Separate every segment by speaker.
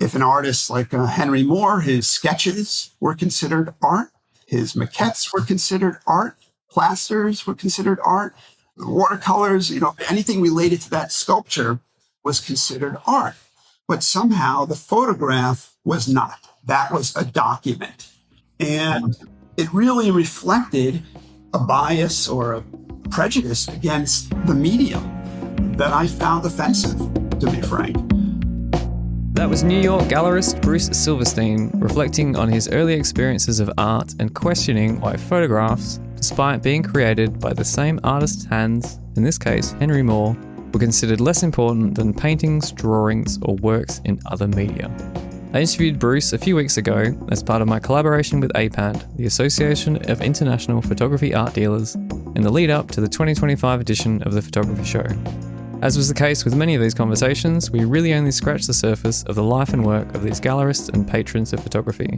Speaker 1: If an artist like Henry Moore, his sketches were considered art, his maquettes were considered art, plasters were considered art, watercolors, anything related to that sculpture was considered art. But somehow the photograph was not. That was a document. And it really reflected a bias or a prejudice against the medium that I found offensive, to be frank.
Speaker 2: That was New York gallerist Bruce Silverstein reflecting on his early experiences of art and questioning why photographs, despite being created by the same artist's hands, in this case Henry Moore, were considered less important than paintings, drawings, or works in other media. I interviewed Bruce a few weeks ago as part of my collaboration with APAD, the Association of International Photography Art Dealers, in the lead up to the 2025 edition of the Photography Show. As was the case with many of these conversations, we really only scratched the surface of the life and work of these gallerists and patrons of photography.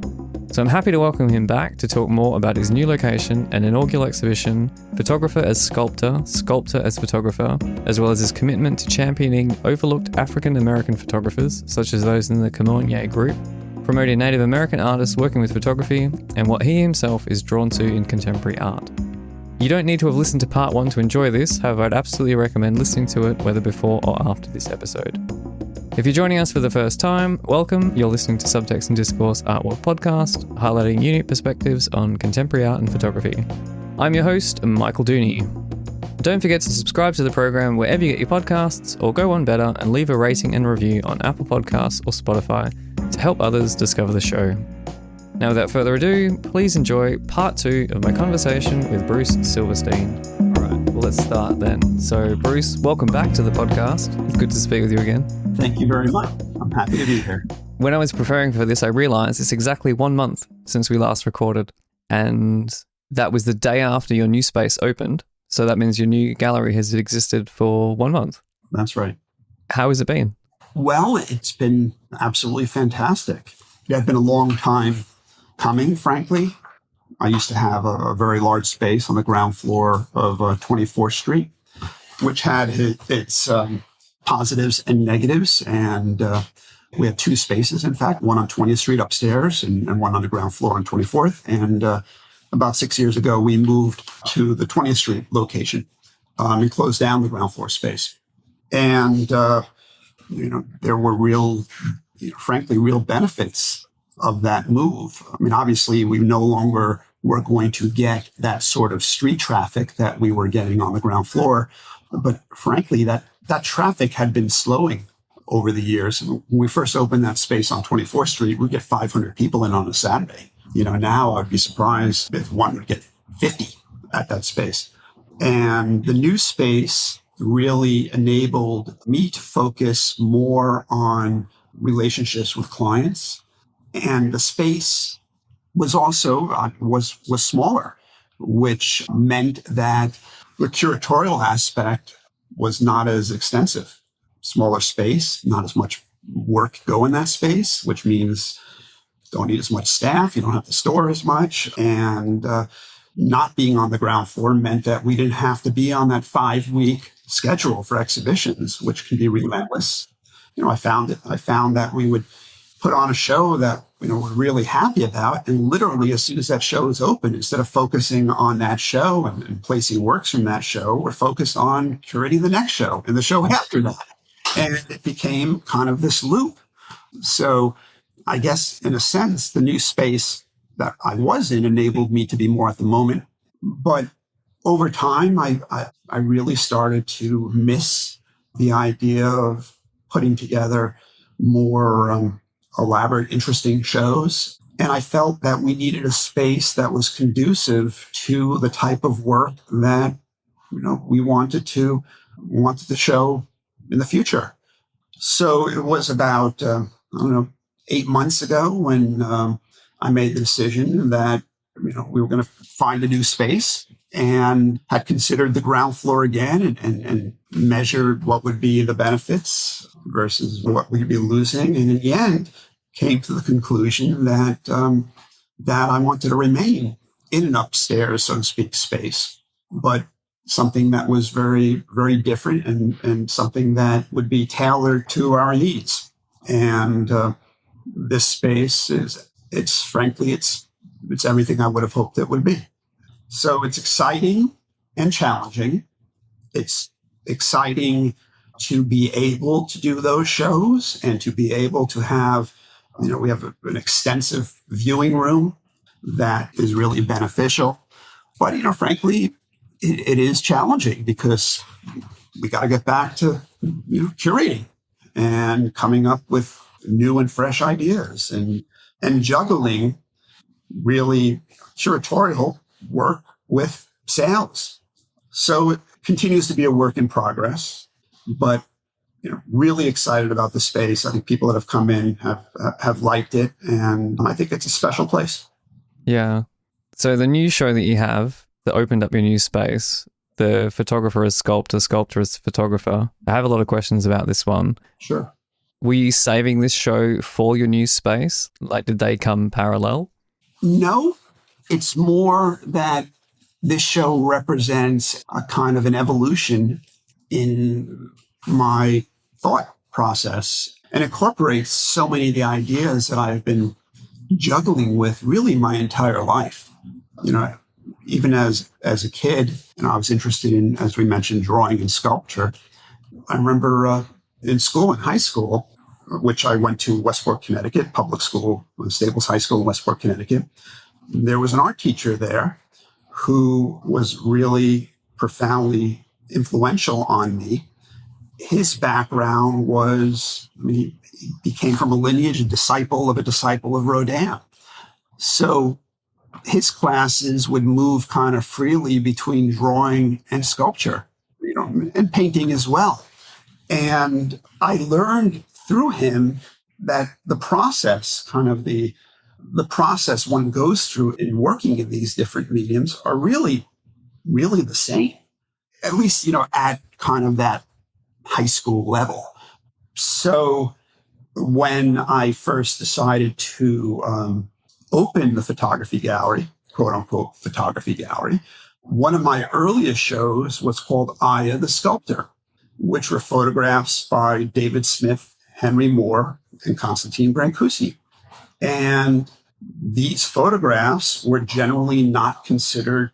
Speaker 2: So I'm happy to welcome him back to talk more about his new location and inaugural exhibition, Photographer as Sculptor, Sculptor as Photographer, as well as his commitment to championing overlooked African American photographers, such as those in the Kamoinge group, promoting Native American artists working with photography, and what he himself is drawn to in contemporary art. You don't need to have listened to part 1 to enjoy this, however I'd absolutely recommend listening to it whether before or after this episode. If you're joining us for the first time, welcome. You're listening to Subtext and Discourse Art World Podcast, highlighting unique perspectives on contemporary art and photography. I'm your host, Michael Dooney. Don't forget to subscribe to the program wherever you get your podcasts, or go on better and leave a rating and review on Apple Podcasts or Spotify to help others discover the show. Now, without further ado, please enjoy part 2 of my conversation with Bruce Silverstein. All right, well, let's start then. So, Bruce, welcome back to the podcast. It's good to speak with you again.
Speaker 1: Thank you very much. I'm happy to be here.
Speaker 2: When I was preparing for this, I realized it's exactly 1 month since we last recorded, and that was the day after your new space opened. So that means your new gallery has existed for 1 month.
Speaker 1: That's right.
Speaker 2: How has it been?
Speaker 1: Well, it's been absolutely fantastic. It had been a long time coming, frankly. I used to have a very large space on the ground floor of 24th Street, which had its positives and negatives. And we had 2 spaces, in fact, one on 20th Street upstairs and one on the ground floor on 24th. And about 6 years ago, we moved to the 20th Street location and closed down the ground floor space. And, there were frankly, real benefits of that move. I mean, obviously, we no longer were going to get that sort of street traffic that we were getting on the ground floor. But frankly, that traffic had been slowing over the years. When we first opened that space on 24th Street, we'd get 500 people in on a Saturday. Now I'd be surprised if one would get 50 at that space. And the new space really enabled me to focus more on relationships with clients. And the space was also was smaller, which meant that the curatorial aspect was not as extensive. Smaller space, not as much work go in that space, which means don't need as much staff. You don't have to store as much. And not being on the ground floor meant that we didn't have to be on that 5-week schedule for exhibitions, which can be relentless. I found that we would put on a show that we're really happy about, and literally as soon as that show is open, instead of focusing on that show and placing works from that show, we're focused on curating the next show and the show after that. And it became kind of this loop. So I guess in a sense, the new space that I was in enabled me to be more at the moment. But over time, I really started to miss the idea of putting together more elaborate, interesting shows. And I felt that we needed a space that was conducive to the type of work that, we wanted to show in the future. So it was about, 8 months ago when I made the decision that, we were going to find a new space, and had considered the ground floor again and measured what would be the benefits versus what we'd be losing. And in the end, came to the conclusion that that I wanted to remain in an upstairs, so to speak, space, but something that was very, very different and something that would be tailored to our needs. And this space it's frankly, it's everything I would have hoped it would be. So it's exciting and challenging. It's exciting to be able to do those shows and to be able to have, we have an extensive viewing room that is really beneficial. But, frankly, it is challenging because we got to get back to, curating and coming up with new and fresh ideas and juggling really curatorial work with sales. So it continues to be a work in progress, but really excited about the space. I think people that have come in have liked it, and I think it's a special place.
Speaker 2: Yeah. So the new show that you have that opened up your new space, the photographer is sculptor, sculptor is photographer. I have a lot of questions about this one.
Speaker 1: Sure.
Speaker 2: Were you saving this show for your new space? Like, did they come parallel?
Speaker 1: No, it's more that this show represents a kind of an evolution in my thought process and incorporates so many of the ideas that I've been juggling with really my entire life. Even as a kid, I was interested in, as we mentioned, drawing and sculpture. I remember in school, in high school, which I went to Westport, Connecticut, public school, Staples High School in Westport, Connecticut. There was an art teacher there who was really profoundly influential on me. His background was, he came from a lineage, a disciple of Rodin. So his classes would move kind of freely between drawing and sculpture, and painting as well. And I learned through him that the process, kind of the process one goes through in working in these different mediums are really, really the same, at least, at kind of that high school level. So when I first decided to open the photography gallery, quote unquote photography gallery, one of my earliest shows was called Aya the Sculptor, which were photographs by David Smith, Henry Moore, and Constantin Brancusi. And these photographs were generally not considered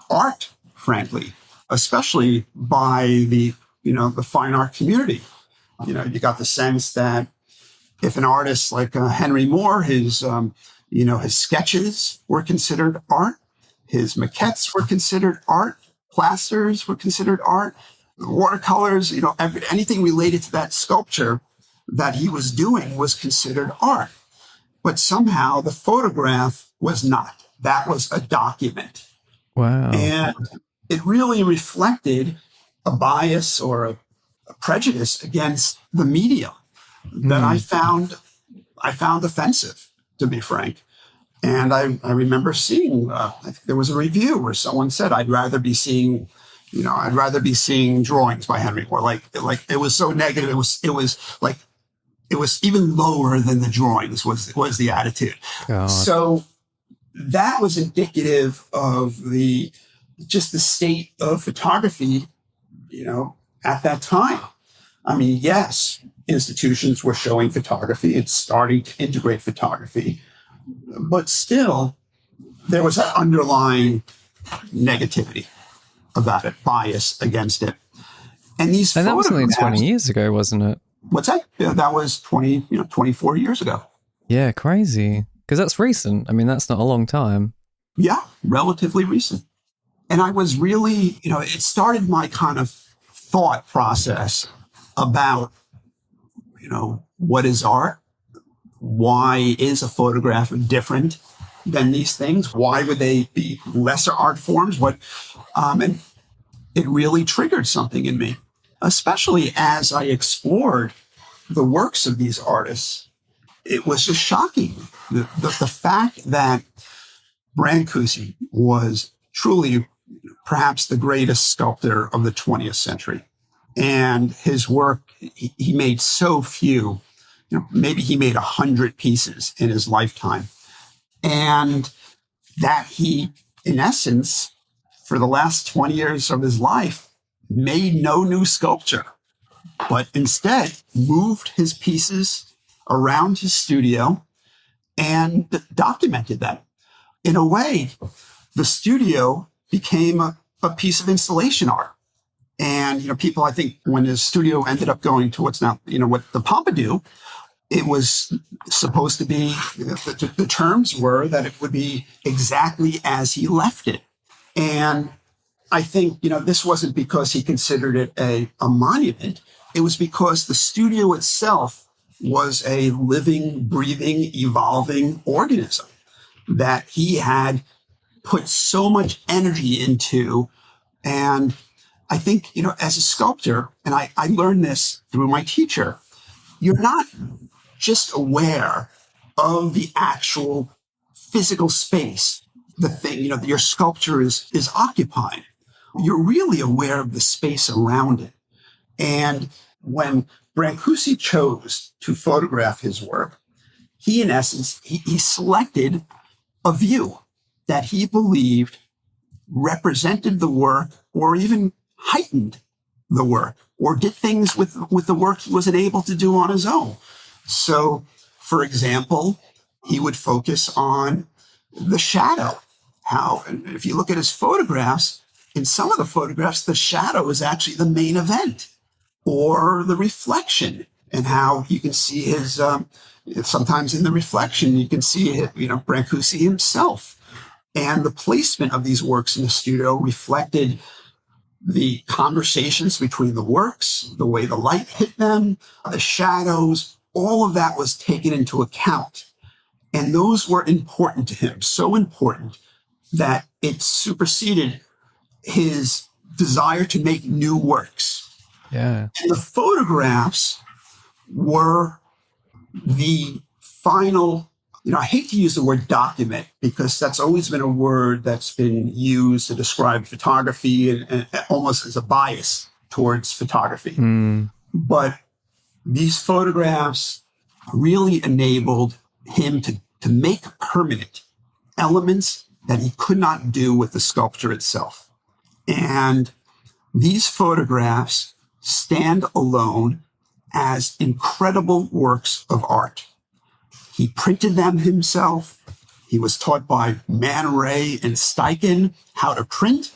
Speaker 1: art, frankly, especially by the fine art community. You got the sense that if an artist like Henry Moore, his sketches were considered art, his maquettes were considered art, plasters were considered art, watercolors, anything related to that sculpture that he was doing was considered art. But somehow the photograph was not. That was a document.
Speaker 2: Wow.
Speaker 1: And it really reflected a bias or a prejudice against the media that I found offensive, to be frank. And I remember seeing, I think there was a review where someone said, I'd rather be seeing drawings by Henry Moore. Like it was so negative. It was even lower than the drawings was the attitude.
Speaker 2: God.
Speaker 1: So that was indicative of the state of photography, at that time. I mean, yes, institutions were showing photography. It's starting to integrate photography, but still there was that underlying negativity about it, bias against it. And
Speaker 2: that was only 20 years ago, wasn't it?
Speaker 1: What's that? Yeah, that was 24 years ago.
Speaker 2: Yeah, crazy. Because that's recent. I mean, that's not a long time.
Speaker 1: Yeah, relatively recent. And I was really, it started my kind of thought process about, what is art? Why is a photograph different than these things? Why would they be lesser art forms? And it really triggered something in me, especially as I explored the works of these artists. It was just shocking. The fact that Brancusi was truly perhaps the greatest sculptor of the 20th century. And his work, he made so few, maybe he made 100 pieces in his lifetime. And that he, in essence, for the last 20 years of his life, made no new sculpture, but instead moved his pieces around his studio and documented them. In a way, the studio became a piece of installation art. And, people, I think when his studio ended up going to what's now, what the Pompidou, it was supposed to be, the terms were that it would be exactly as he left it. And I think, this wasn't because he considered it a monument. It was because the studio itself was a living, breathing, evolving organism that he had put so much energy into. And I think, as a sculptor, and I learned this through my teacher, you're not just aware of the actual physical space, the thing, your sculpture is occupying. You're really aware of the space around it. And when Brancusi chose to photograph his work, he, in essence, he selected a view that he believed represented the work or even heightened the work or did things with the work he wasn't able to do on his own. So, for example, he would focus on the shadow. How, if you look at his photographs, in some of the photographs, the shadow is actually the main event, or the reflection, and how you can see his, sometimes in the reflection, you can see, Brancusi himself. And the placement of these works in the studio reflected the conversations between the works, the way the light hit them, the shadows, all of that was taken into account. And those were important to him, so important that it superseded his desire to make new works.
Speaker 2: Yeah.
Speaker 1: And the photographs were the final, I hate to use the word document because that's always been a word that's been used to describe photography and almost as a bias towards photography. But these photographs really enabled him to make permanent elements that he could not do with the sculpture itself. And these photographs stand alone as incredible works of art. He printed them himself. He was taught by Man Ray and Steichen how to print.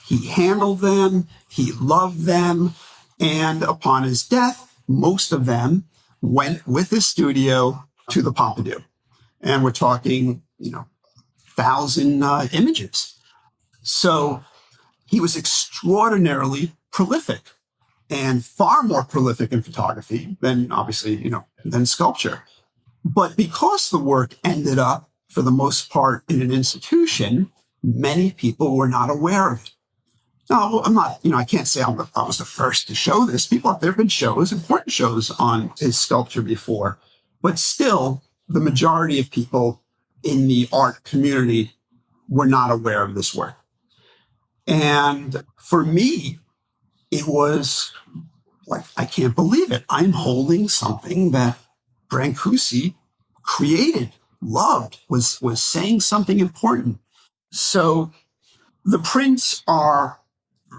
Speaker 1: He handled them. He loved them. And upon his death, most of them went with his studio to the Pompidou. And we're talking, 1,000 images. So he was extraordinarily prolific and far more prolific in photography than obviously, than sculpture. But because the work ended up, for the most part, in an institution, many people were not aware of it. Now, I'm not, I can't say I was the first to show this. There have been shows, important shows on his sculpture before, but still, the majority of people in the art community were not aware of this work. And for me, it was like, I can't believe it. I'm holding something that Brancusi created, loved, was saying something important. So the prints are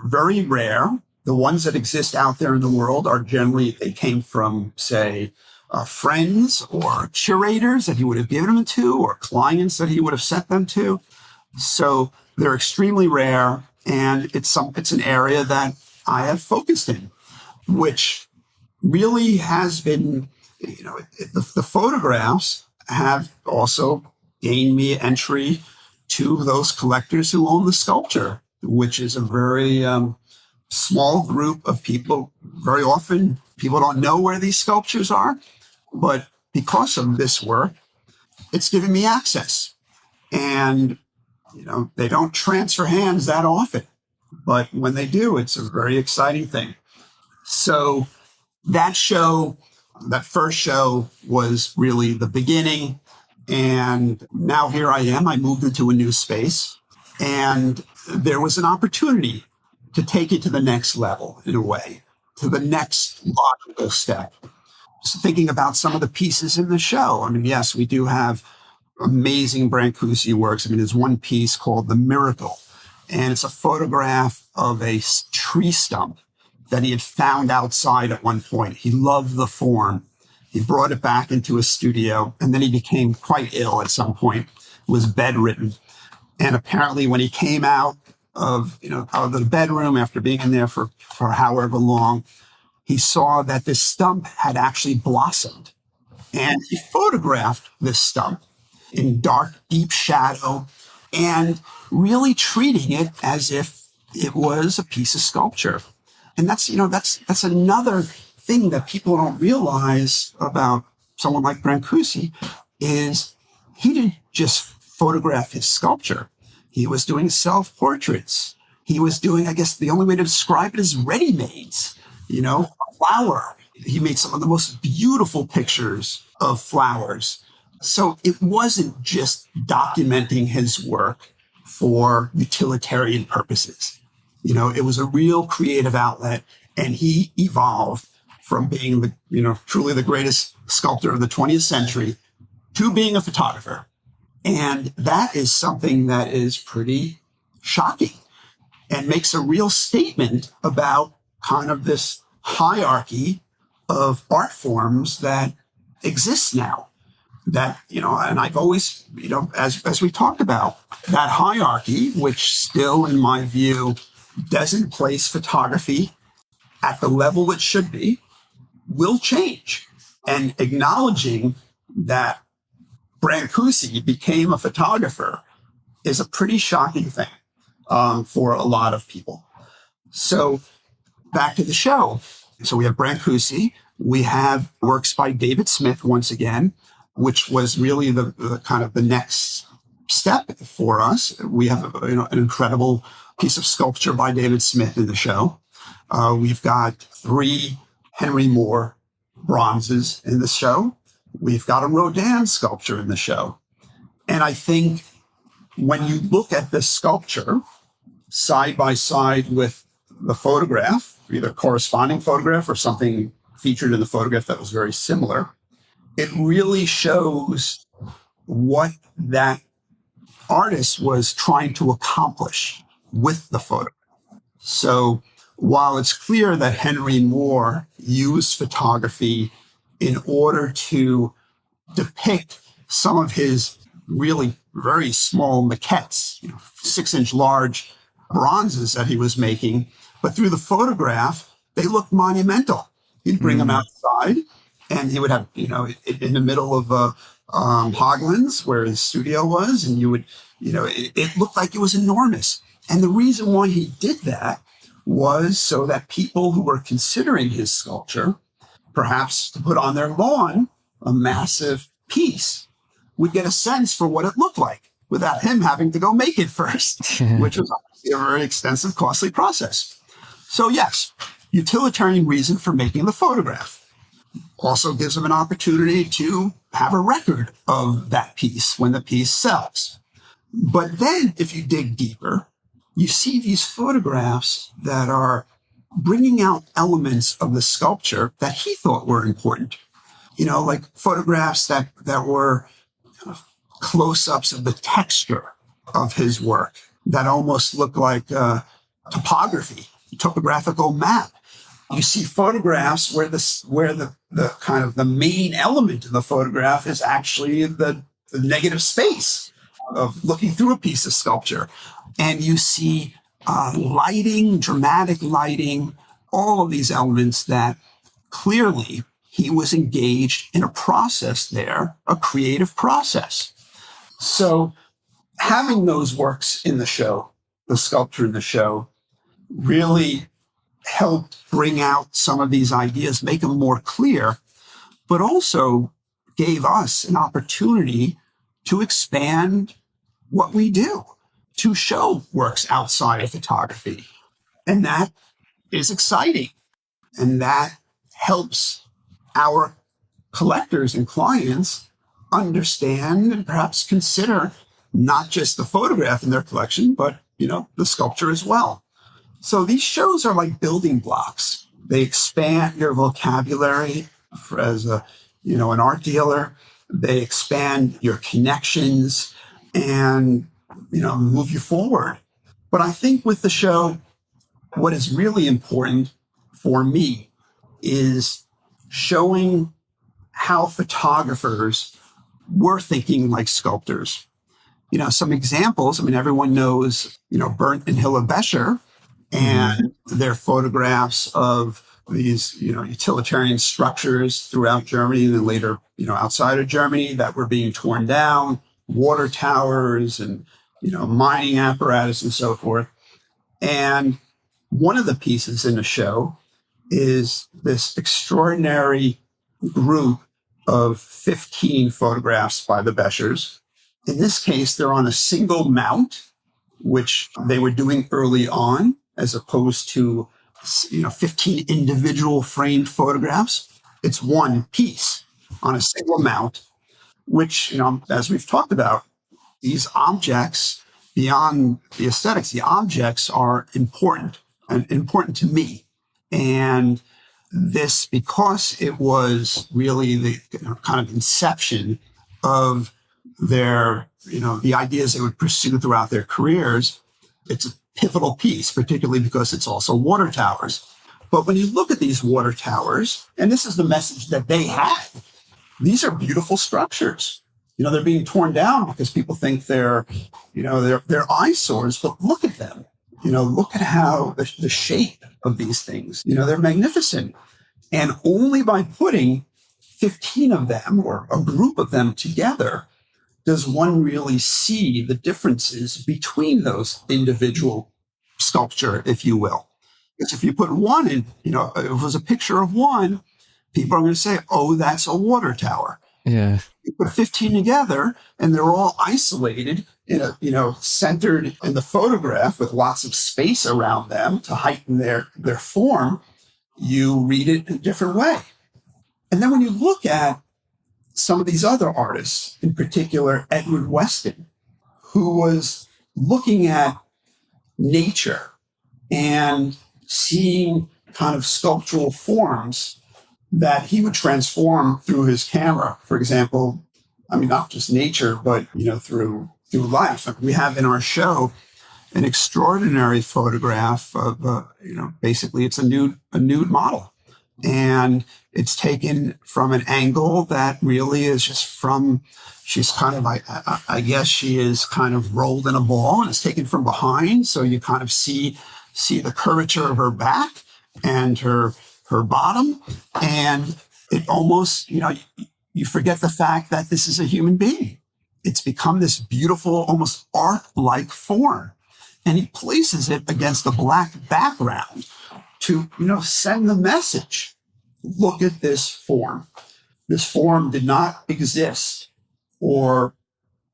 Speaker 1: very rare. The ones that exist out there in the world are generally, they came from, say, friends or curators that he would have given them to, or clients that he would have sent them to. So they're extremely rare. And it's an area that I have focused in, which really has been, the photographs have also gained me entry to those collectors who own the sculpture, which is a very small group of people. Very often, people don't know where these sculptures are, but because of this work, it's given me access. And they don't transfer hands that often, but when they do, it's a very exciting thing. So that first show was really the beginning. And now here I am. I moved into a new space, and there was an opportunity to take it to the next level, in a way, to the next logical step. Just thinking about some of the pieces in the show. I mean, yes, we do have amazing Brancusi works. I mean, there's one piece called The Miracle, and it's a photograph of a tree stump that he had found outside at one point. He loved the form, He brought it back into his studio, and then he became quite ill at some point, was bedridden. And apparently when he came out of the bedroom after being in there for however long, he saw that this stump had actually blossomed. And he photographed this stump in dark, deep shadow and really treating it as if it was a piece of sculpture. And that's another thing that people don't realize about someone like Brancusi is he didn't just photograph his sculpture. He was doing self-portraits. He was doing, I guess the only way to describe it is ready-mades, a flower. He made some of the most beautiful pictures of flowers. So it wasn't just documenting his work for utilitarian purposes. It was a real creative outlet, and he evolved from being truly the greatest sculptor of the 20th century to being a photographer. And that is something that is pretty shocking and makes a real statement about kind of this hierarchy of art forms that exists now. That, and I've always, as we talked about, that hierarchy, which still, in my view, doesn't place photography at the level it should be, will change. And acknowledging that Brancusi became a photographer is a pretty shocking thing for a lot of people. So back to the show. So we have Brancusi. We have works by David Smith once again, which was really the kind of the next step for us. We have an incredible piece of sculpture by David Smith in the show. We've got 3 Henry Moore bronzes in the show. We've got a Rodin sculpture in the show. And I think when you look at this sculpture side by side with the photograph, either corresponding photograph or something featured in the photograph that was very similar, it really shows what that artist was trying to accomplish with the photograph. So while it's clear that Henry Moore used photography in order to depict some of his really very small maquettes, 6-inch large bronzes that he was making, but through the photograph, they looked monumental. He'd bring them outside, and he would have, in the middle of Hoglands, where his studio was, and you would, it looked like it was enormous. And the reason why he did that was so that people who were considering his sculpture, perhaps to put on their lawn, a massive piece, would get a sense for what it looked like without him having to go make it first, which was obviously a very extensive, costly process. So yes, utilitarian reason for making the photograph. Also gives him an opportunity to have a record of that piece when the piece sells. But then if you dig deeper, you see these photographs that are bringing out elements of the sculpture that he thought were important. Like photographs that were kind of close-ups of the texture of his work that almost look like topography, topographical map. You see photographs where the kind of the main element of the photograph is actually the negative space of looking through a piece of sculpture. And you see lighting, dramatic lighting, all of these elements that clearly he was engaged in a process there, a creative process. So having those works in the show, the sculpture in the show, really helped bring out some of these ideas, make them more clear, but also gave us an opportunity to expand what we do, to show works outside of photography. And that is exciting. And that helps our collectors and clients understand and perhaps consider not just the photograph in their collection, but, the sculpture as well. So these shows are like building blocks. They expand your vocabulary as an art dealer. They expand your connections and, move you forward. But I think with the show, what is really important for me is showing how photographers were thinking like sculptors. Some examples, everyone knows, Berndt and Hilla Becher and their photographs of these, utilitarian structures throughout Germany and then later, outside of Germany that were being torn down, water towers and, mining apparatus and so forth. And one of the pieces in the show is this extraordinary group of 15 photographs by the Beschers. In this case, they're on a single mount, which they were doing early on, as opposed to 15 individual framed photographs. It's one piece on a single mount, which, as we've talked about, these objects, beyond the aesthetics, the objects are important and important to me. And this, because it was really the kind of inception of their, the ideas they would pursue throughout their careers, it's a pivotal piece, particularly because it's also water towers. But when you look at these water towers, and this is the message that they had, these are beautiful structures. They're being torn down because people think they're eyesores, but look at them. Look at how the shape of these things, they're magnificent. And only by putting 15 of them or a group of them together does one really see the differences between those individual sculpture, if you will. Because if you put one in, if it was a picture of one, people are going to say, oh, that's a water tower.
Speaker 2: Yeah.
Speaker 1: You put 15 together and they're all isolated in a, centered in the photograph with lots of space around them to heighten their form. You read it in a different way. And then when you look at some of these other artists, in particular, Edward Weston, who was looking at nature and seeing kind of sculptural forms that he would transform through his camera. For example, not just nature, but, through life. We have in our show an extraordinary photograph of, basically it's a nude model. And it's taken from an angle that really is just she's kind of, I guess she is kind of rolled in a ball, and it's taken from behind. So you kind of see the curvature of her back and her bottom. And it almost, you forget the fact that this is a human being. It's become this beautiful, almost art-like form. And he places it against a black background to, send the message. Look at this form. This form did not exist or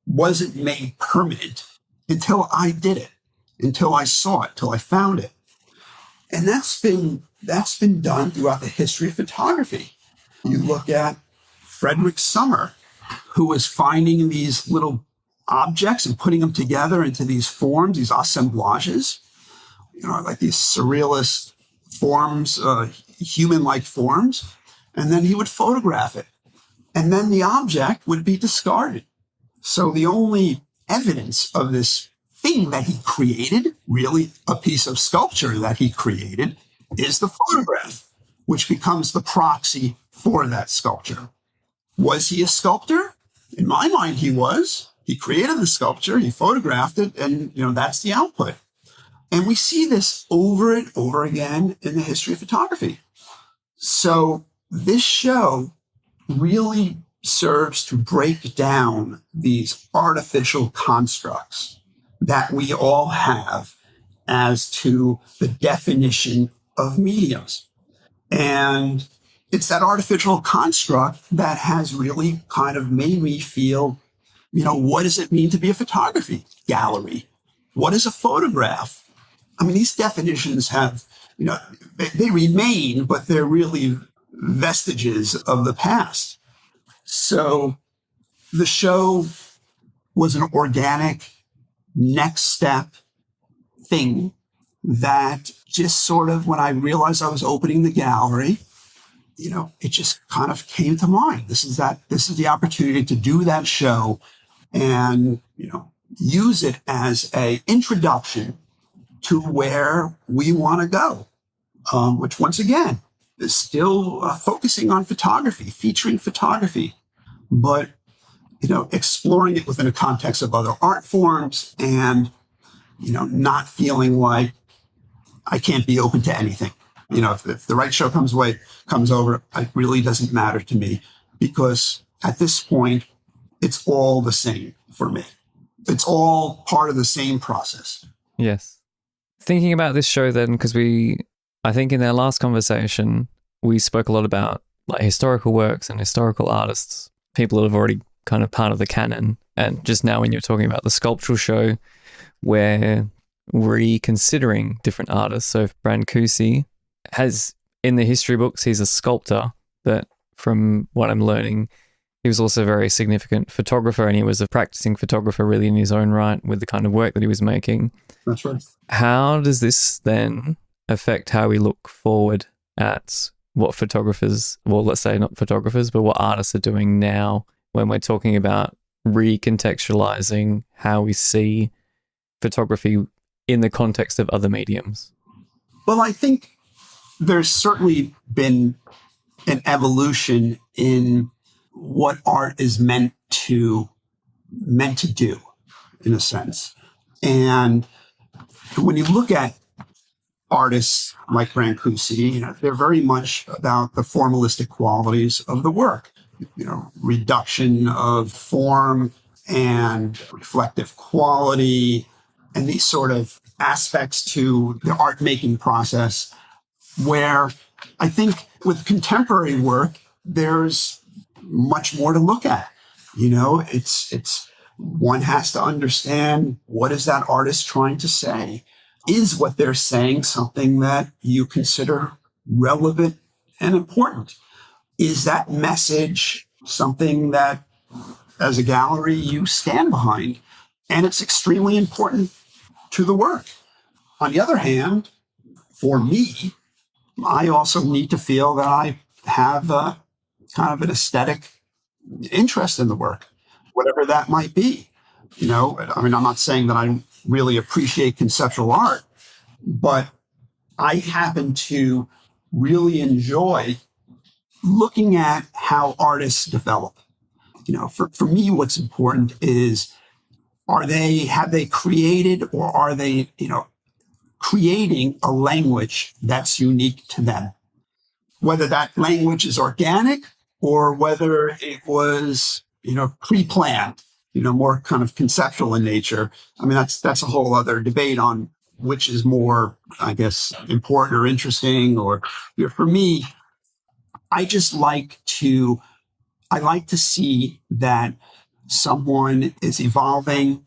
Speaker 1: wasn't made permanent until I did it, until I saw it, till I found it. And that's been done throughout the history of photography. You look at Frederick Sommer, who was finding these little objects and putting them together into these forms, these assemblages, like these surrealist forms, human-like forms, and then he would photograph it. And then the object would be discarded. So the only evidence of this thing that he created, really a piece of sculpture that he created, is the photograph, which becomes the proxy for that sculpture. Was he a sculptor? In my mind, he was. He created the sculpture, he photographed it, and that's the output. And we see this over and over again in the history of photography. So this show really serves to break down these artificial constructs that we all have as to the definition of mediums. And it's that artificial construct that has really kind of made me feel, what does it mean to be a photography gallery? What is a photograph? These definitions have, they remain, but they're really vestiges of the past. So the show was an organic next step thing that just sort of, when I realized I was opening the gallery, it just kind of came to mind. This is the opportunity to do that show and, use it as a introduction to where we want to go, which once again is still focusing on photography, featuring photography, but exploring it within a context of other art forms, and not feeling like I can't be open to anything. If the right show comes over, it really doesn't matter to me, because at this point, it's all the same for me. It's all part of the same process.
Speaker 2: Yes. Thinking about this show then, because I think in our last conversation, we spoke a lot about like historical works and historical artists, people that have already kind of part of the canon. And just now when you're talking about the sculptural show, we're reconsidering different artists. So if Brancusi has, in the history books, he's a sculptor, but from what I'm learning, he was also a very significant photographer, and he was a practicing photographer really in his own right with the kind of work that he was making.
Speaker 1: That's right.
Speaker 2: How does this then affect how we look forward at what photographers, well, let's say not photographers, but what artists are doing now when we're talking about recontextualizing how we see photography in the context of other mediums?
Speaker 1: Well, I think there's certainly been an evolution in what art is meant to do, in a sense. And when you look at artists like Brancusi, they're very much about the formalistic qualities of the work, reduction of form and reflective quality, and these sort of aspects to the art making process, where I think with contemporary work, there's much more to look at. It's one has to understand, what is that artist trying to say? Is what they're saying something that you consider relevant and important? Is that message something that, as a gallery, you stand behind? And it's extremely important to the work. On the other hand, for me, I also need to feel that I have kind of an aesthetic interest in the work, whatever that might be. I'm not saying that I don't really appreciate conceptual art, but I happen to really enjoy looking at how artists develop. For me, what's important is, have they created, or are they, creating a language that's unique to them? Whether that language is organic or whether it was, pre-planned, more kind of conceptual in nature. That's a whole other debate on which is more, I guess, important or interesting. Or for me, I like to see that someone is evolving.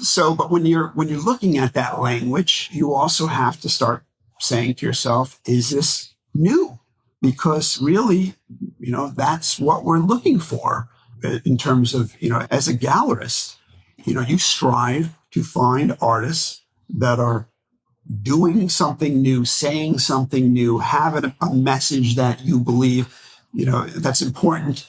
Speaker 1: So, but when you're looking at that language, you also have to start saying to yourself, is this new? Because really, that's what we're looking for in terms of, as a gallerist, you strive to find artists that are doing something new, saying something new, having a message that you believe, that's important.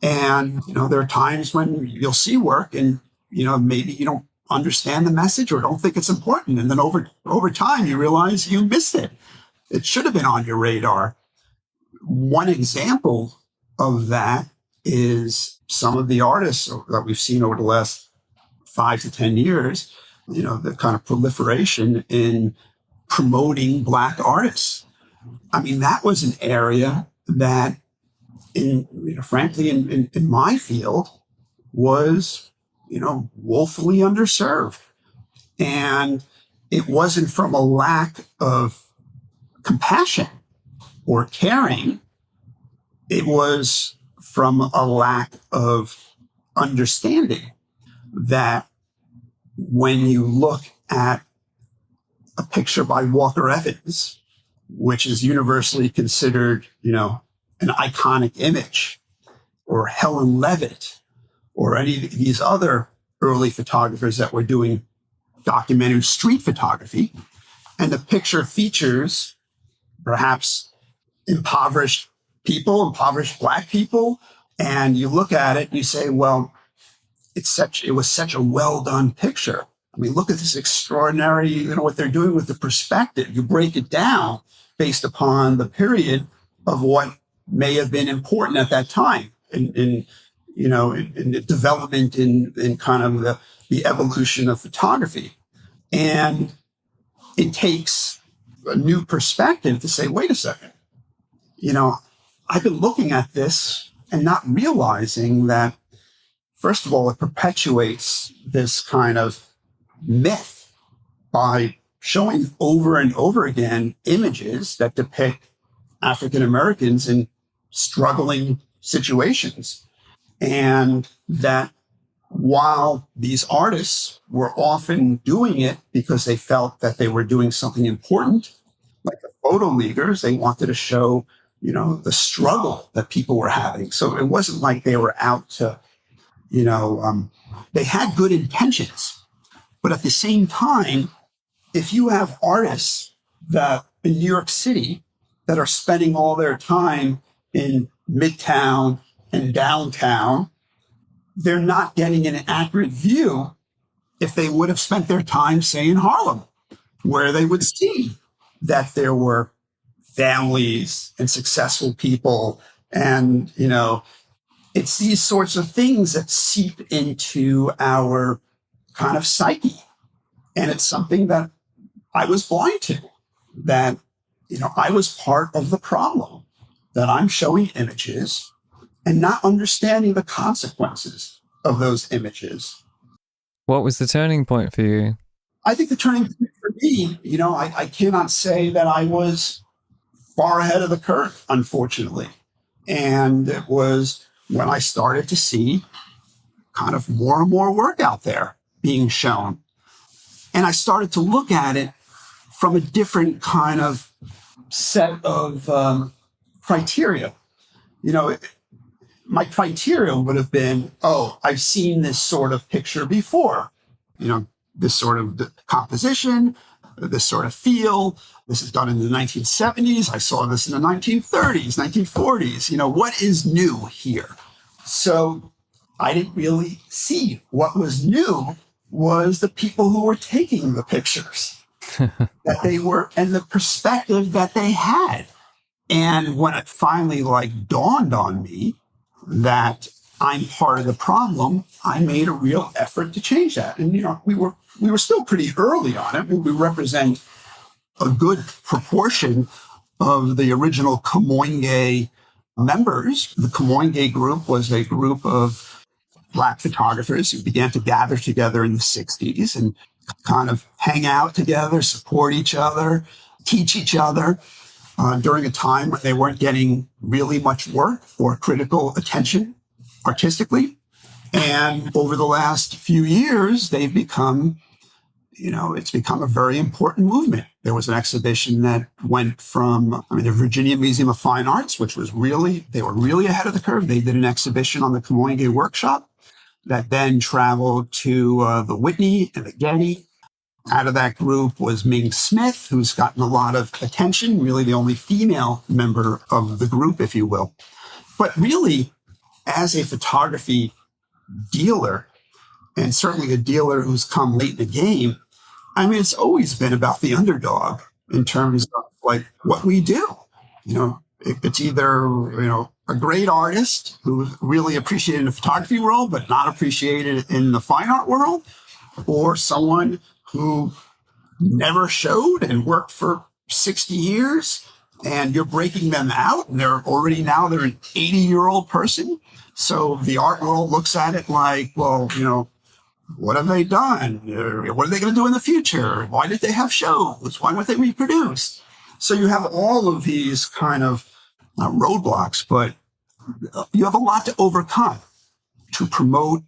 Speaker 1: And, there are times when you'll see work and, maybe you don't understand the message or don't think it's important. And then over time, you realize you missed it. It should have been on your radar. One example of that is some of the artists that we've seen over the last 5 to 10 years, the kind of proliferation in promoting Black artists. That was an area that, frankly, in my field was, woefully underserved. And it wasn't from a lack of compassion or caring. It was from a lack of understanding that when you look at a picture by Walker Evans, which is universally considered, an iconic image, or Helen Levitt, or any of these other early photographers that were doing documentary street photography, and the picture features perhaps impoverished people, impoverished Black people, and you look at it and you say, well, it was such a well done picture. Look at this extraordinary, what they're doing with the perspective. You break it down based upon the period, of what may have been important at that time in the development in kind of the evolution of photography. And it takes a new perspective to say, wait a second, I've been looking at this and not realizing that, first of all, it perpetuates this kind of myth by showing over and over again images that depict African Americans in struggling situations. And that while these artists were often doing it because they felt that they were doing something important, like the photo leaguers, they wanted to show, the struggle that people were having. So it wasn't like they were out to, they had good intentions. But at the same time, if you have artists that in New York City that are spending all their time in Midtown and downtown, they're not getting an accurate view if they would have spent their time, say, in Harlem, where they would see that there were families and successful people. And, it's these sorts of things that seep into our kind of psyche. And it's something that I was blind to, that, I was part of the problem, that I'm showing images and not understanding the consequences of those images.
Speaker 2: What was the turning point for you?
Speaker 1: I think the turning point for me, I cannot say that I was far ahead of the curve, unfortunately. And it was when I started to see kind of more and more work out there being shown. And I started to look at it from a different kind of set of criteria. My criteria would have been, I've seen this sort of picture before, this sort of composition, this sort of feel. This is done in the 1970s. I saw this in the 1930s, 1940s. What is new here? So I didn't really see what was new was the people who were taking the pictures that they were and the perspective that they had. And when it finally dawned on me that I'm part of the problem, I made a real effort to change that. And, we were still pretty early on it. We represent a good proportion of the original Kamoinge members. The Kamoinge group was a group of Black photographers who began to gather together in the 60s and kind of hang out together, support each other, teach each other during a time when they weren't getting really much work or critical attention artistically. And over the last few years, they've become, it's become a very important movement. There was an exhibition that went from, the Virginia Museum of Fine Arts, which was they were really ahead of the curve. They did an exhibition on the Kamoinge workshop that then traveled to the Whitney and the Getty. Out of that group was Ming Smith, who's gotten a lot of attention, really the only female member of the group, if you will. But really, as a photography dealer, and certainly a dealer who's come late in the game, it's always been about the underdog in terms of what we do. It's either, a great artist who's really appreciated in the photography world, but not appreciated in the fine art world, or someone who never showed and worked for 60 years, and you're breaking them out, and they're an 80-year-old person. So the art world looks at it like, well, what have they done? What are they going to do in the future? Why did they have shows? Why weren't they reproduced? So you have all of these kind of roadblocks, but you have a lot to overcome to promote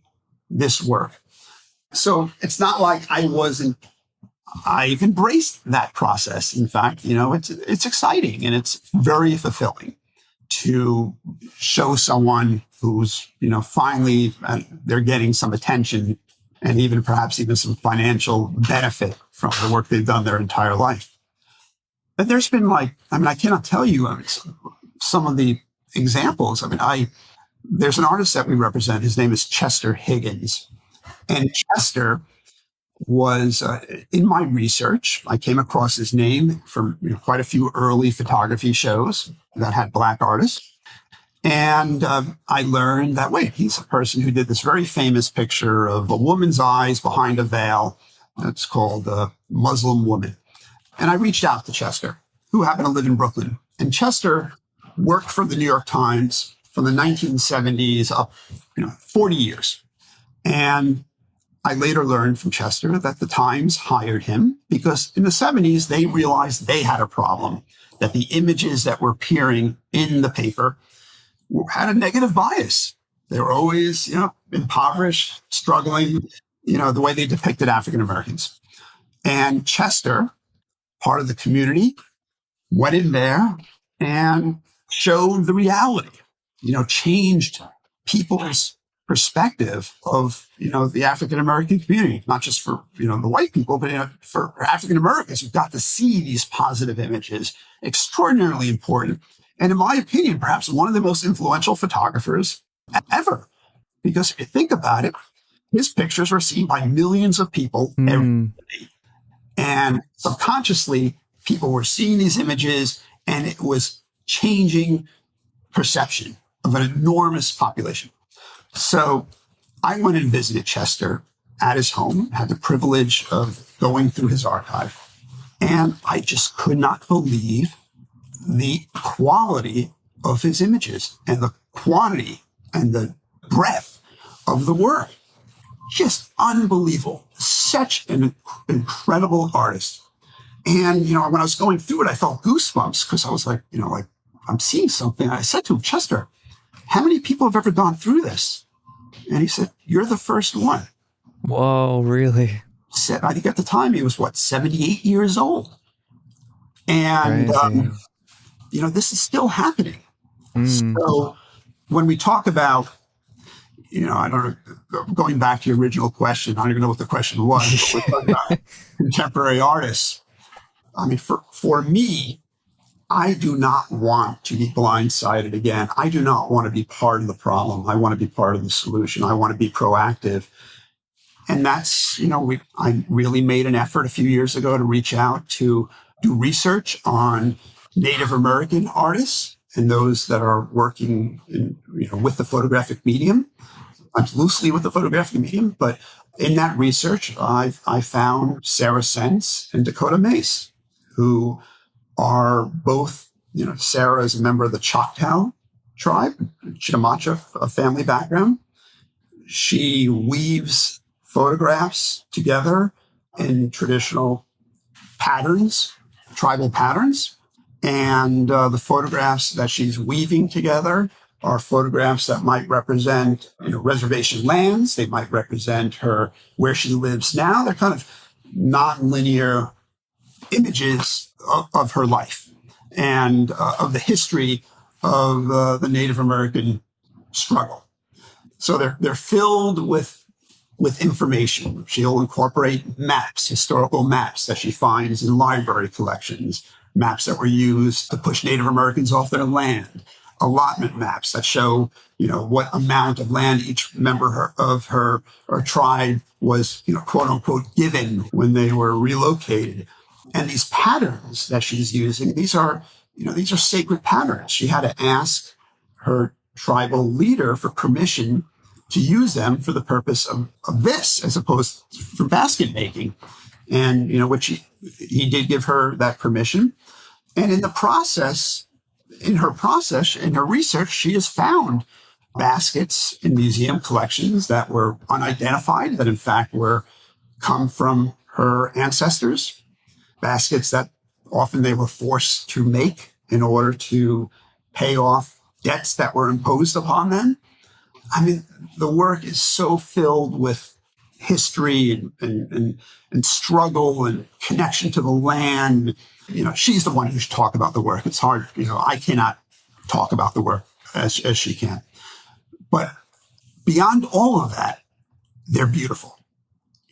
Speaker 1: this work. So it's not like I've embraced that process. In fact, it's exciting and it's very fulfilling to show someone who's, finally they're getting some attention and perhaps even some financial benefit from the work they've done their entire life. But there's been I cannot tell you some of the examples. There's an artist that we represent. His name is Chester Higgins. And Chester was in my research, I came across his name from quite a few early photography shows that had Black artists. And I learned that, wait, he's a person who did this very famous picture of a woman's eyes behind a veil. That's called Muslim Woman. And I reached out to Chester, who happened to live in Brooklyn. And Chester worked for the New York Times from the 1970s up, 40 years. And I later learned from Chester that the Times hired him because in the 70s, they realized they had a problem, that the images that were appearing in the paper had a negative bias. They were always, impoverished, struggling, the way they depicted African Americans. And Chester, part of the community, went in there and showed the reality, changed people's perspective of, the African American community, not just for, the white people, but for African Americans who got to see these positive images, extraordinarily important. And in my opinion, perhaps one of the most influential photographers ever. Because if you think about it, his pictures were seen by millions of people every day. And subconsciously, people were seeing these images and it was changing perception of an enormous population. So I went and visited Chester at his home, had the privilege of going through his archive. And I just could not believe the quality of his images and the quantity and the breadth of the work. Just unbelievable. Such an incredible artist. And, when I was going through it, I felt goosebumps because I was like, I'm seeing something. I said to him, Chester, how many people have ever gone through this? And he said, you're the first one.
Speaker 2: Whoa, really?
Speaker 1: He said, I think at the time he was 78 years old. And, this is still happening. So when we talk about, I don't know, going back to your original question, I don't even know what the question was, but we're talking about contemporary artists. I mean, for me, I do not want to be blindsided again. I do not want to be part of the problem. I want to be part of the solution. I want to be proactive. And that's, I really made an effort a few years ago to reach out to do research on Native American artists and those that are working with the photographic medium. I'm loosely with the photographic medium, but in that research, I found Sarah Sense and Dakota Mace, who are both, Sarah is a member of the Choctaw tribe, Chitimacha, a family background. She weaves photographs together in traditional patterns, tribal patterns. And the photographs that she's weaving together are photographs that might represent, reservation lands. They might represent where she lives now. They're kind of non-linear images of her life and of the history of the Native American struggle. So they're filled with information. She'll incorporate maps, historical maps that she finds in library collections, maps that were used to push Native Americans off their land, allotment maps that show, what amount of land each member of her tribe was, quote unquote, given when they were relocated. And these patterns that she's using, these are sacred patterns. She had to ask her tribal leader for permission to use them for the purpose of this, as opposed for basket making. And, which he did give her that permission. And in her research, she has found baskets in museum collections that were unidentified, that in fact come from her ancestors, baskets that often they were forced to make in order to pay off debts that were imposed upon them. I mean, the work is so filled with history and struggle and connection to the land. She's the one who should talk about the work. It's hard. I cannot talk about the work as she can. But beyond all of that, they're beautiful.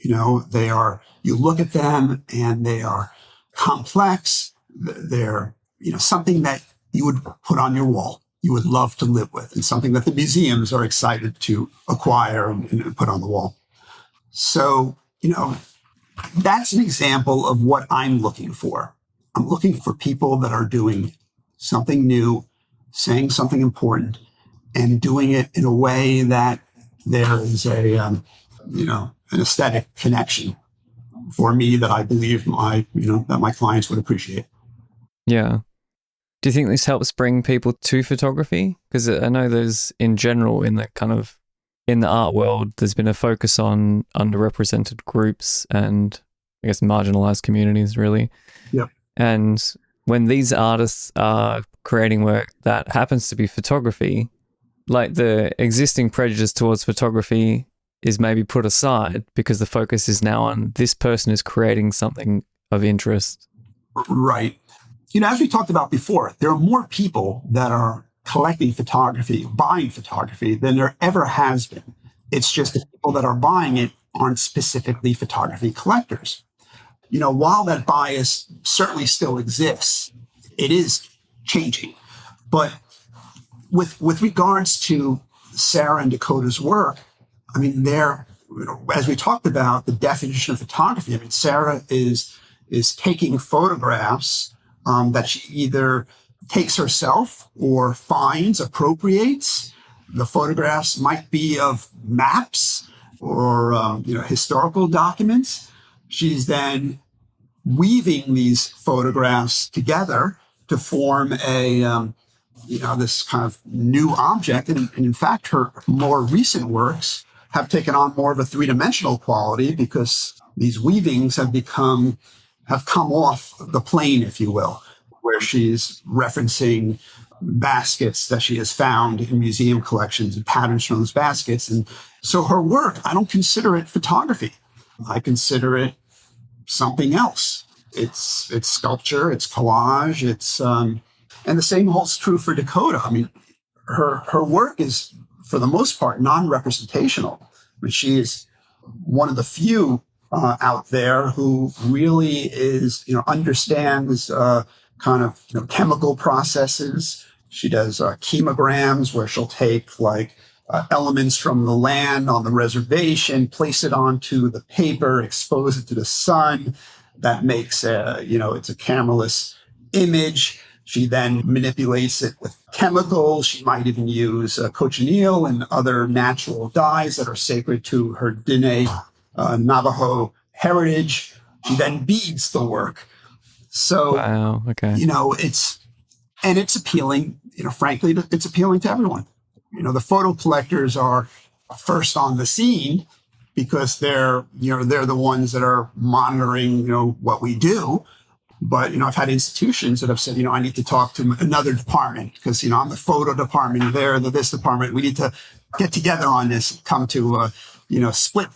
Speaker 1: They are, you look at them and they are complex. They're, something that you would put on your wall, you would love to live with, and something that the museums are excited to acquire and put on the wall. So, That's an example of what I'm looking for. I'm looking for people that are doing something new, saying something important, and doing it in a way that there is an aesthetic connection for me that I believe that my clients would appreciate.
Speaker 2: Yeah. Do you think this helps bring people to photography? Because I know there's, in general, in the art world, there's been a focus on underrepresented groups and, I guess, marginalized communities, really.
Speaker 1: Yep.
Speaker 2: And when these artists are creating work that happens to be photography, like the existing prejudice towards photography is maybe put aside because the focus is now on this person is creating something of interest.
Speaker 1: Right. As we talked about before, there are more people that are collecting photography, buying photography than there ever has been. It's just the people that are buying it aren't specifically photography collectors. While that bias certainly still exists, it is changing. But with regards to Sarah and Dakota's work, I mean, as we talked about the definition of photography, I mean, Sarah is taking photographs that she either takes herself or finds, appropriates. The photographs might be of maps or historical documents. She's then weaving these photographs together to form this kind of new object. And in fact, her more recent works have taken on more of a three-dimensional quality because these weavings have come off the plane, if you will, where she's referencing baskets that she has found in museum collections and patterns from those baskets. And so her work, I don't consider it photography. I consider it something else. It's sculpture, it's collage, and the same holds true for Dakota. I mean, her work is, for the most part, non-representational. I mean, she is one of the few out there who really understands chemical processes. She does chemograms where she'll take elements from the land on the reservation, place it onto the paper, expose it to the sun. That makes it's a cameraless image. She then manipulates it with chemicals. She might even use cochineal and other natural dyes that are sacred to her Diné Navajo heritage. She then beads the work. So,
Speaker 2: wow, okay.
Speaker 1: It's appealing, frankly, it's appealing to everyone. The photo collectors are first on the scene because they're the ones that are monitoring, what we do. But, I've had institutions that have said, I need to talk to another department because, I'm the photo department, they're this department. We need to get together on this, come to, split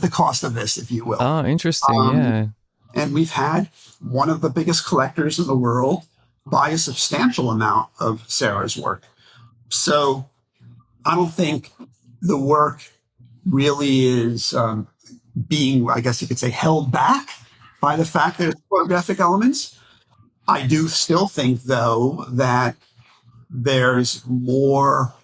Speaker 1: the cost of this, if you will.
Speaker 2: Oh, interesting. Yeah.
Speaker 1: And we've had one of the biggest collectors in the world buy a substantial amount of Sarah's work. So I don't think the work really is being, I guess you could say, held back by the fact that it's photographic elements. I do still think, though, that there's more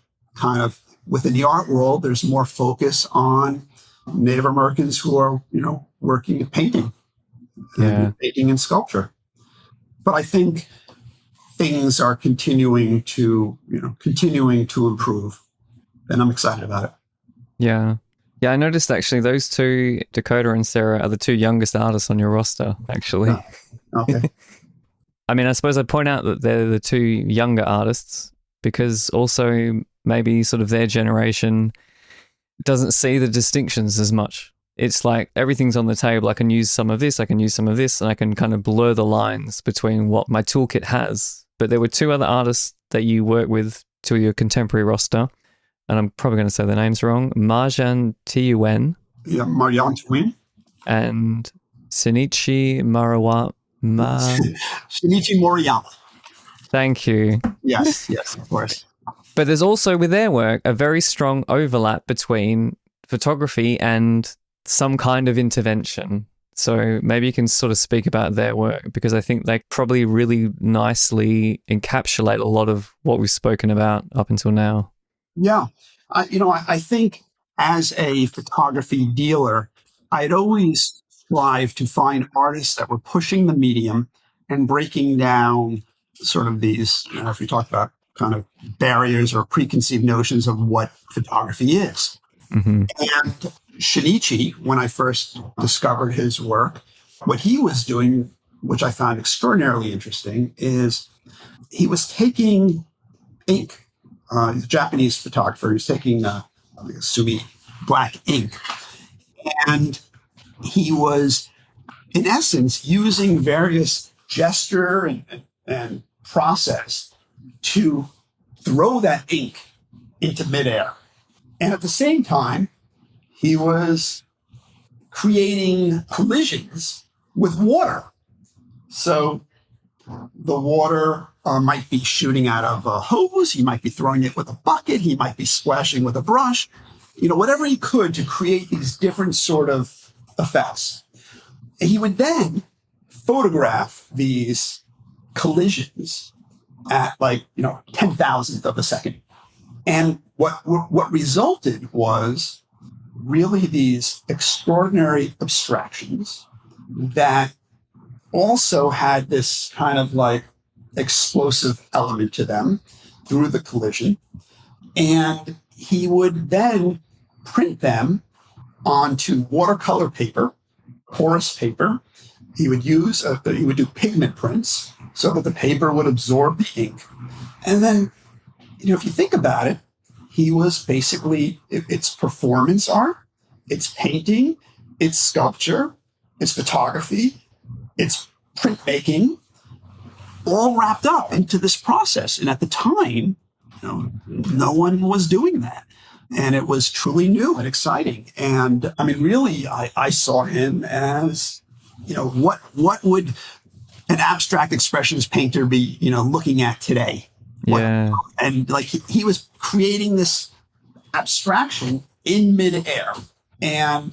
Speaker 1: within the art world, there's more focus on Native Americans who are, working at painting.
Speaker 2: Yeah.
Speaker 1: Painting and sculpture. But I think things are continuing to improve. And I'm excited about it.
Speaker 2: Yeah. Yeah, I noticed actually those two, Dakota and Sarah, are the two youngest artists on your roster, actually.
Speaker 1: Oh, okay.
Speaker 2: I mean, I suppose I'd point out that they're the two younger artists because also maybe sort of their generation doesn't see the distinctions as much. It's like everything's on the table. I can use some of this, and I can kind of blur the lines between what my toolkit has. But there were two other artists that you work with to your contemporary roster, and I'm probably going to say their names wrong. Marjan Teeuwen.
Speaker 1: Yeah, Marjan Teeuwen.
Speaker 2: And Shinichi Maruyama.
Speaker 1: Shinichi Maruyama.
Speaker 2: Thank you.
Speaker 1: Yes, of course.
Speaker 2: But there's also, with their work, a very strong overlap between photography and some kind of intervention. So maybe you can sort of speak about their work because I think they probably really nicely encapsulate a lot of what we've spoken about up until now.
Speaker 1: Yeah. I think as a photography dealer, I'd always strive to find artists that were pushing the medium and breaking down sort of these, if we talk about kind of barriers or preconceived notions of what photography is.
Speaker 2: Mm-hmm.
Speaker 1: And Shinichi, when I first discovered his work, what he was doing, which I found extraordinarily interesting, is he was taking ink. He's a Japanese photographer. He's taking sumi black ink. And he was, in essence, using various gesture and process to throw that ink into midair. And at the same time, he was creating collisions with water. So the water might be shooting out of a hose. He might be throwing it with a bucket. He might be splashing with a brush, whatever he could to create these different sort of effects. And he would then photograph these collisions at 10,000th of a second. And what resulted was really these extraordinary abstractions that also had this kind of explosive element to them through the collision. And he would then print them onto watercolor paper, porous paper. He would do pigment prints so that the paper would absorb the ink. And then, if you think about it, he was basically, it's performance art, it's painting, it's sculpture, it's photography, it's printmaking, all wrapped up into this process. And at the time, no one was doing that. And it was truly new and exciting. And really, I saw him as, what would an abstract expressionist painter be, looking at today?
Speaker 2: Yeah.
Speaker 1: And he was creating this abstraction in midair. And,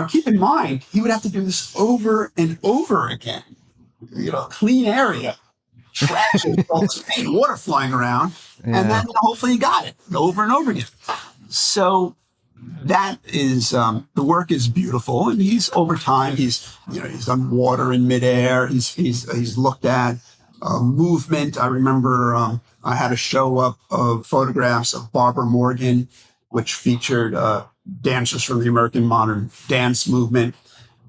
Speaker 1: keep in mind, he would have to do this over and over again. Clean area, trash, all this paint, water flying around. Yeah. And then hopefully he got it over and over again. So that is, the work is beautiful. And he's over time, he's done water in midair. He's looked at movement. I remember I had a show up of photographs of Barbara Morgan, which featured dancers from the American modern dance movement.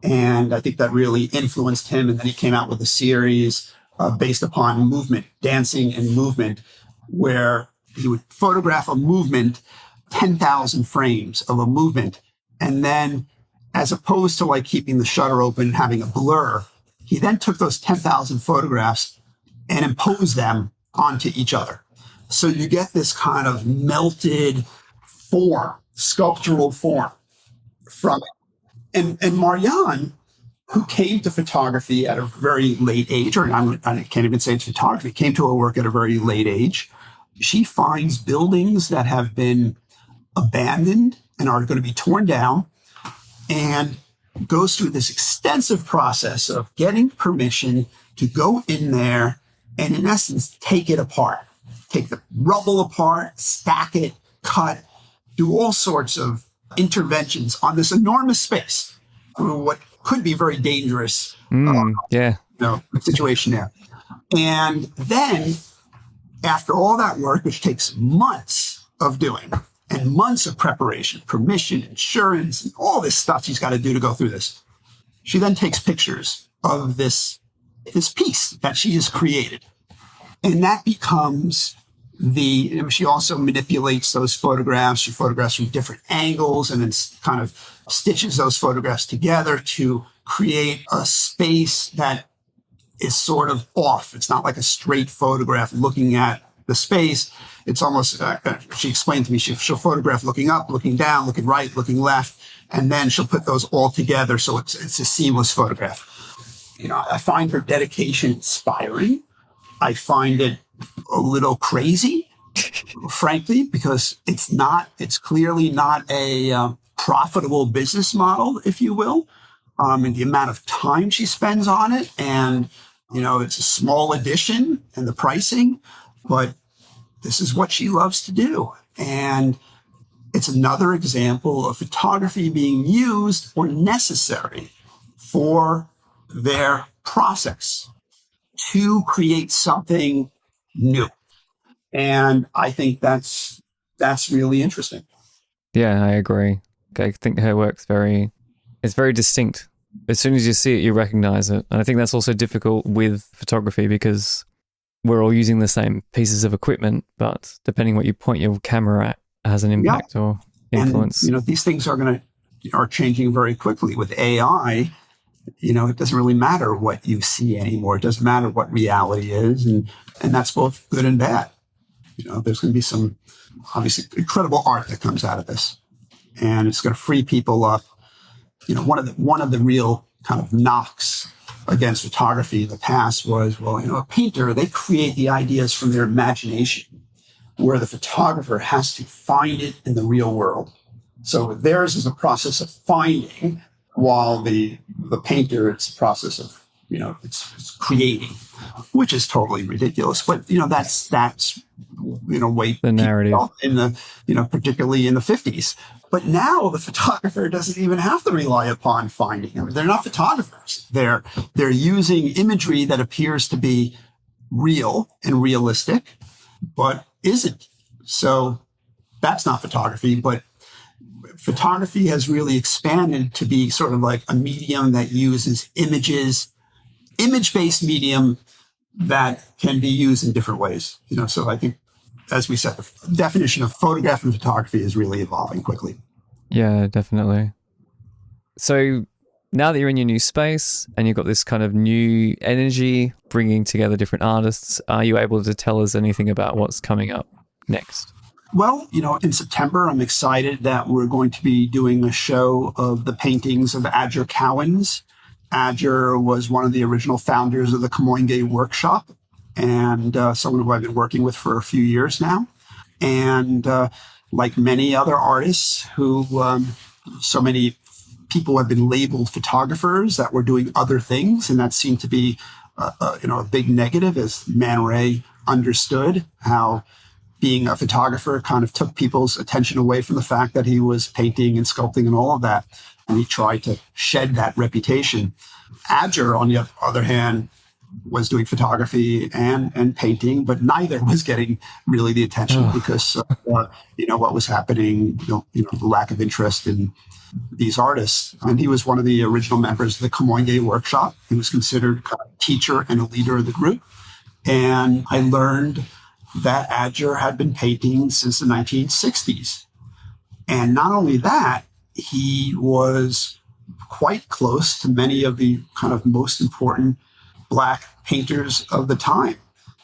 Speaker 1: And I think that really influenced him. And then he came out with a series based upon movement, dancing and movement, where he would photograph a movement, 10,000 frames of a movement. And then, as opposed to keeping the shutter open and having a blur, he then took those 10,000 photographs and imposed them onto each other. So you get this kind of melted form, sculptural form from it. And Marjan, who came to photography at a very late age, or I can't even say it's photography, came to her work at a very late age. She finds buildings that have been abandoned and are going to be torn down, and goes through this extensive process of getting permission to go in there and, in essence, take it apart, take the rubble apart, stack it, cut, do all sorts of interventions on this enormous space through what could be very dangerous situation there. And then, after all that work, which takes months of doing and months of preparation, permission, insurance, and all this stuff she's got to do to go through this, she then takes pictures of this piece that she has created. And that becomes she also manipulates those photographs. She photographs from different angles and then kind of stitches those photographs together to create a space that is sort of off. It's not like a straight photograph looking at the space. It's almost, she explained to me, she'll photograph looking up, looking down, looking right, looking left, and then she'll put those all together so it's a seamless photograph. I find her dedication inspiring. I find it a little crazy, frankly, because it's clearly not a profitable business model, if you will. And the amount of time she spends on it, and it's a small edition and the pricing, but this is what she loves to do. And it's another example of photography being used or necessary for their process to create something new. And I think that's really interesting.
Speaker 2: Yeah, I agree. I think her work's it's very distinct. As soon as you see it, you recognize it. And I think that's also difficult with photography because we're all using the same pieces of equipment, but depending what you point your camera at has an impact or influence.
Speaker 1: And, these things are changing very quickly with AI. It doesn't really matter what you see anymore. It doesn't matter what reality is. And that's both good and bad. There's going to be some obviously incredible art that comes out of this, and it's going to free people up. One of the real kind of knocks against photography in the past was, a painter, they create the ideas from their imagination, where the photographer has to find it in the real world. So theirs is a process of finding, while the painter, it's a process of, it's creating, which is totally ridiculous. But, that's way
Speaker 2: the narrative
Speaker 1: in the, particularly in the 50s. But now the photographer doesn't even have to rely upon finding. I mean, they're not photographers. They're using imagery that appears to be real and realistic, but isn't. So that's not photography, but photography has really expanded to be sort of like a medium that uses image-based medium that can be used in different ways. So I think, as we said, the definition of photograph and photography is really evolving quickly.
Speaker 2: Yeah, definitely. So now that you're in your new space and you've got this kind of new energy bringing together different artists, are you able to tell us anything about what's coming up next?
Speaker 1: Well, in September, I'm excited that we're going to be doing a show of the paintings of Adger Cowens. Adger was one of the original founders of the Kamoinge workshop, and someone who I've been working with for a few years now. And like many other artists who, so many people have been labeled photographers that were doing other things, and that seemed to be a big negative, as Man Ray understood how being a photographer kind of took people's attention away from the fact that he was painting and sculpting and all of that. And he tried to shed that reputation. Adger, on the other hand, was doing photography and painting, but neither was getting really the attention because, what was happening, the lack of interest in these artists. And he was one of the original members of the Kamoinge workshop. He was considered kind of teacher and a leader of the group. And I learned that Adger had been painting since the 1960s. And not only that, he was quite close to many of the kind of most important Black painters of the time.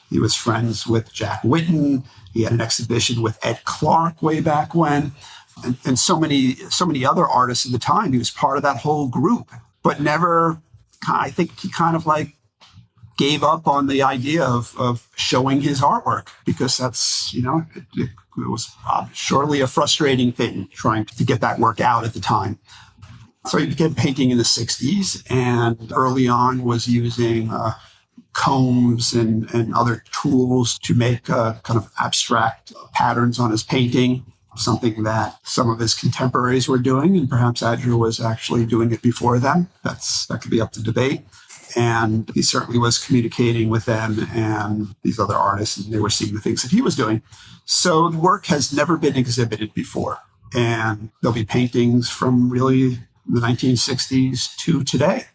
Speaker 1: He was friends with Jack Whitten. He had an exhibition with Ed Clark way back when, and so many other artists of the time. He was part of that whole group, but never, I think he kind of like gave up on the idea of showing his artwork, because that's, it was surely a frustrating thing trying to get that work out at the time. So he began painting in the 60s, and early on was using combs and other tools to make kind of abstract patterns on his painting, something that some of his contemporaries were doing, and perhaps Adger was actually doing it before them. That could be up to debate. And he certainly was communicating with them and these other artists, and they were seeing the things that he was doing. So the work has never been exhibited before. And there'll be paintings from really the 1960s to today.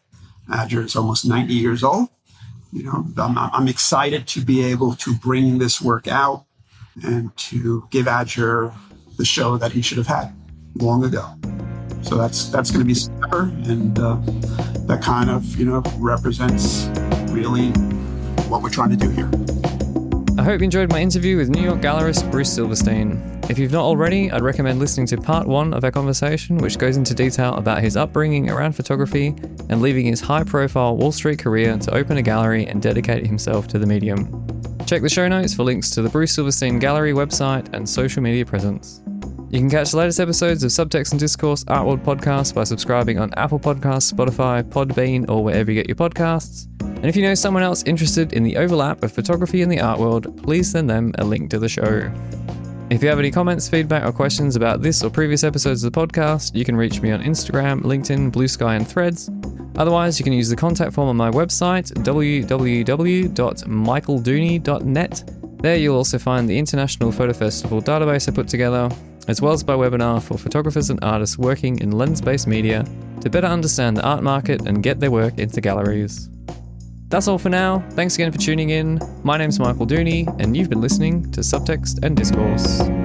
Speaker 1: Adger is almost 90 years old. I'm excited to be able to bring this work out and to give Adger the show that he should have had long ago. So that's going to be September, and that kind of, represents really what we're trying to do here.
Speaker 2: I hope you enjoyed my interview with New York gallerist Bruce Silverstein. If you've not already, I'd recommend listening to part 1 of our conversation, which goes into detail about his upbringing around photography and leaving his high-profile Wall Street career to open a gallery and dedicate himself to the medium. Check the show notes for links to the Bruce Silverstein Gallery website and social media presence. You can catch the latest episodes of Subtext and Discourse Art World Podcast by subscribing on Apple Podcasts, Spotify, Podbean, or wherever you get your podcasts. And if you know someone else interested in the overlap of photography and the art world, please send them a link to the show. If you have any comments, feedback, or questions about this or previous episodes of the podcast, you can reach me on Instagram, LinkedIn, Blue Sky, and Threads. Otherwise, you can use the contact form on my website, www.michaeldooney.net. There you'll also find the International Photo Festival database I put together, as well as my webinar for photographers and artists working in lens-based media to better understand the art market and get their work into galleries. That's all for now. Thanks again for tuning in. My name's Michael Dooney, and you've been listening to Subtext and Discourse.